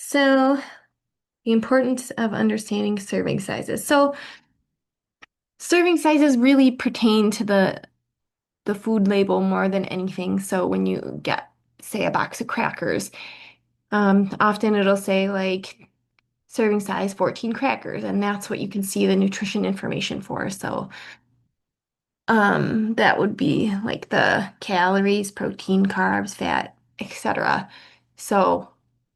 So, the importance of understanding serving sizes. So, serving sizes really pertain to the food label more than anything. So, when you get, say, a box of crackers, often it'll say like serving size 14 crackers, and that's what you can see the nutrition information for. So, that would be like the calories, protein, carbs, fat, etc. So,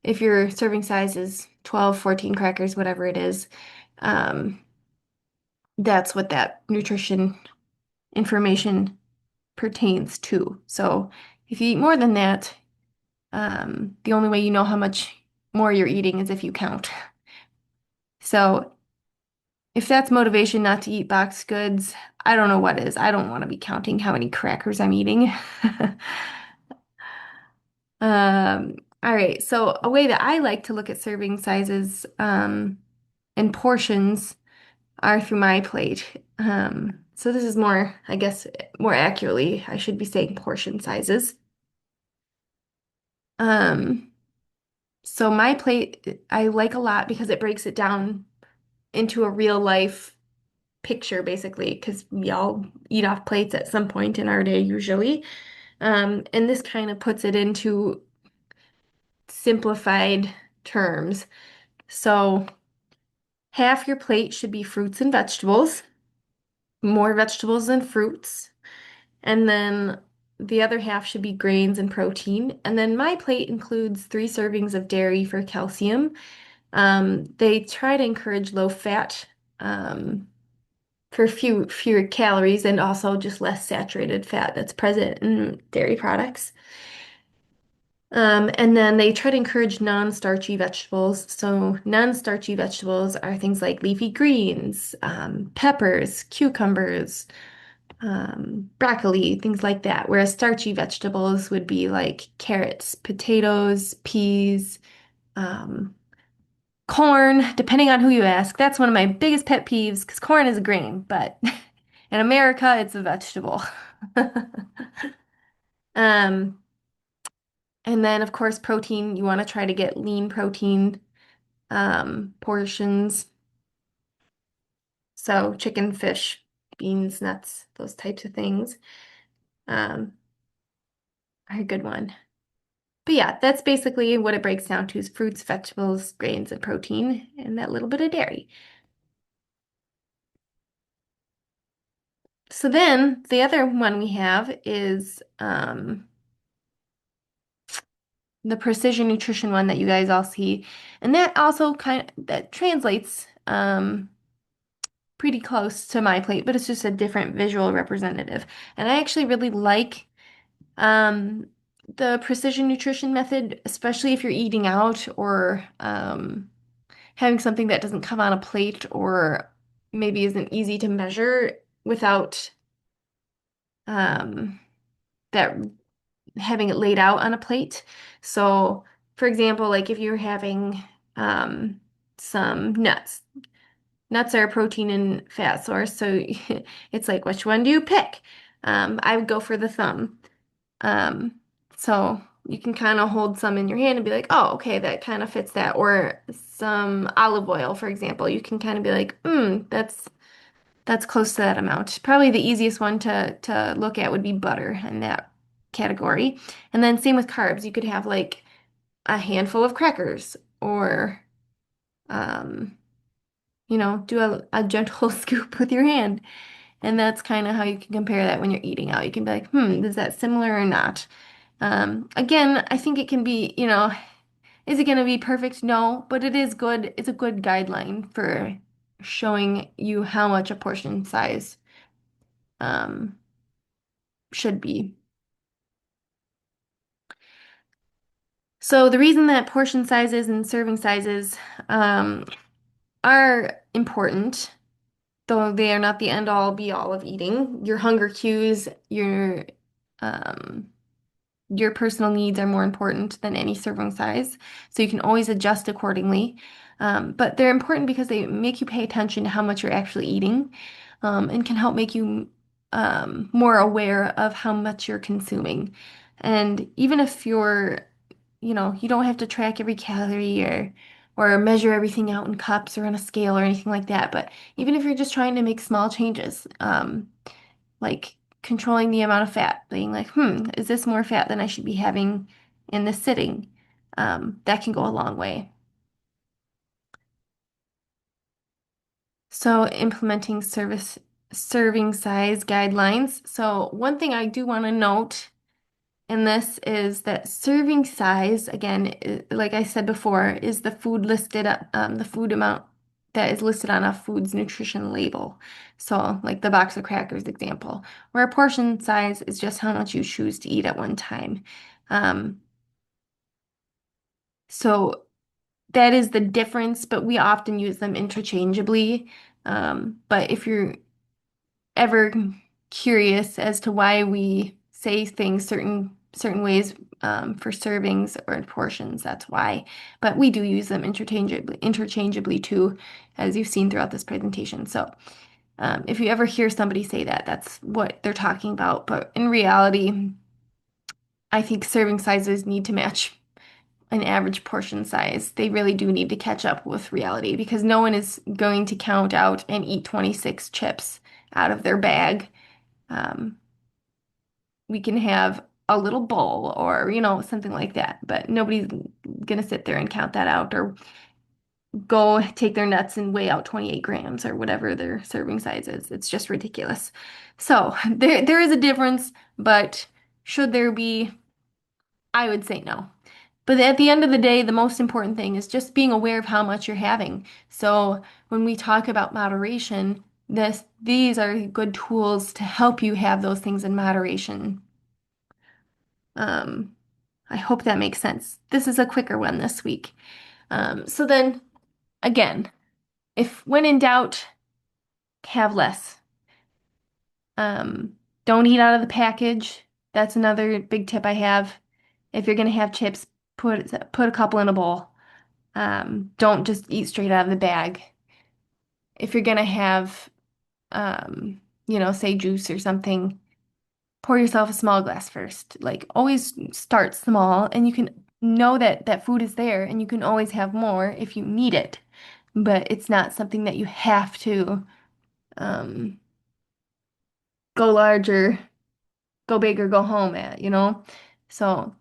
if your serving size is 12, 14 crackers, whatever it is, um, that's what that nutrition information pertains to. So if you eat more than that, the only way you know how much more you're eating is if you count. So if that's motivation not to eat boxed goods, I don't know what is. I don't want to be counting how many crackers I'm eating. All right, so a way that I like to look at serving sizes and portions are through my plate. So this is more, I guess, more accurately, I should be saying portion sizes. Um, so my plate I like a lot because it breaks it down into a real life picture, basically, because we all eat off plates at some point in our day, usually. And this kind of puts it into simplified terms. So half your plate should be fruits and vegetables, more vegetables than fruits. And then the other half should be grains and protein. And then my plate includes 3 servings of dairy for calcium. They try to encourage low fat um, for fewer calories and also just less saturated fat that's present in dairy products. And then they try to encourage non-starchy vegetables. So non-starchy vegetables are things like leafy greens, peppers, cucumbers, broccoli, things like that. Whereas starchy vegetables would be like carrots, potatoes, peas, um, corn, depending on who you ask. That's one of my biggest pet peeves because corn is a grain, but in America, it's a vegetable. Um, and then, of course, protein, you want to try to get lean protein portions. So chicken, fish, beans, nuts, those types of things um, are a good one. But yeah, that's basically what it breaks down to is fruits, vegetables, grains, and protein, and that little bit of dairy. So then the other one we have is the precision nutrition one that you guys all see. And that also that translates pretty close to my plate, but it's just a different visual representative. And I actually really like um, the precision nutrition method, especially if you're eating out or having something that doesn't come on a plate or maybe isn't easy to measure without um, that having it laid out on a plate. So, for example, like if you're having some nuts, nuts are a protein and fat source, so it's like which one do you pick? I would go for the thumb. Um, so you can kind of hold some in your hand and be like, oh, okay, that kind of fits that. Or some olive oil, for example, you can kind of be like, that's close to that amount. Probably the easiest one to look at would be butter in that category. And then same with carbs. You could have like a handful of crackers or um, do a gentle scoop with your hand. And that's kind of how you can compare that when you're eating out. You can be like, is that similar or not? Again, I think it can be, is it going to be perfect? No, but it is good. It's a good guideline for showing you how much a portion size um, should be. So the reason that portion sizes and serving sizes um, are important, though they are not the end all be all of eating, your hunger cues, um, your personal needs are more important than any serving size. So you can always adjust accordingly. But they're important because they make you pay attention to how much you're actually eating, and can help make you more aware of how much you're consuming. And even if you're you don't have to track every calorie or measure everything out in cups or on a scale or anything like that. But even if you're just trying to make small changes, like controlling the amount of fat, being like, is this more fat than I should be having in this sitting? That can go a long way. So implementing serving size guidelines. So one thing I do want to note in this is that serving size, again, like I said before, is the food the food amount that is listed on a food's nutrition label. So like the box of crackers example, where a portion size is just how much you choose to eat at one time. Um, so that is the difference, but we often use them interchangeably. But if you're ever curious as to why we say things certain ways for servings or portions, that's why. But we do use them interchangeably too, as you've seen throughout this presentation. So if you ever hear somebody say that, that's what they're talking about. But in reality, I think serving sizes need to match an average portion size. They really do need to catch up with reality because no one is going to count out and eat 26 chips out of their bag. Um, we can have a little bowl or, something like that, but nobody's gonna sit there and count that out or go take their nuts and weigh out 28 grams or whatever their serving size is. It's just ridiculous. So there is a difference, but should there be? I would say no. But at the end of the day, the most important thing is just being aware of how much you're having. So when we talk about moderation, these are good tools to help you have those things in moderation. Um, I hope that makes sense. This is a quicker one this week. So then again, if when in doubt, have less. Um, don't eat out of the package. That's another big tip I have. If you're gonna have chips, put a couple in a bowl. Don't just eat straight out of the bag. If you're gonna have, say juice or something, pour yourself a small glass first. Like always start small, and you can know that that food is there, and you can always have more if you need it. But it's not something that you have to um, go larger, go big, or go home at. So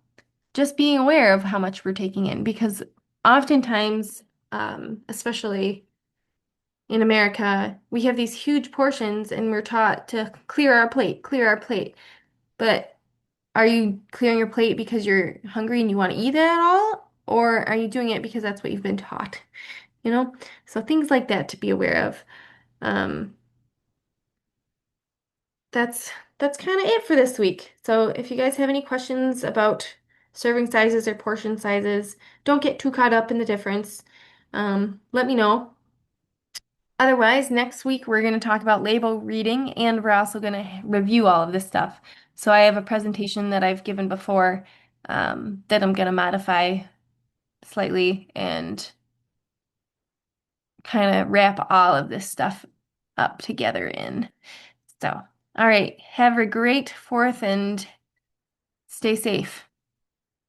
just being aware of how much we're taking in, because oftentimes, especially in America, we have these huge portions and we're taught to clear our plate. But are you clearing your plate because you're hungry and you want to eat it at all? Or are you doing it because that's what you've been taught? You know? So things like that to be aware of. Um, that's that's kind of it for this week. So if you guys have any questions about serving sizes or portion sizes, don't get too caught up in the difference. Let me know. Otherwise, next week we're going to talk about label reading and we're also going to review all of this stuff. So I have a presentation that I've given before that I'm going to modify slightly and kind of wrap all of this stuff up together in. So, all right, have a great 4th and stay safe.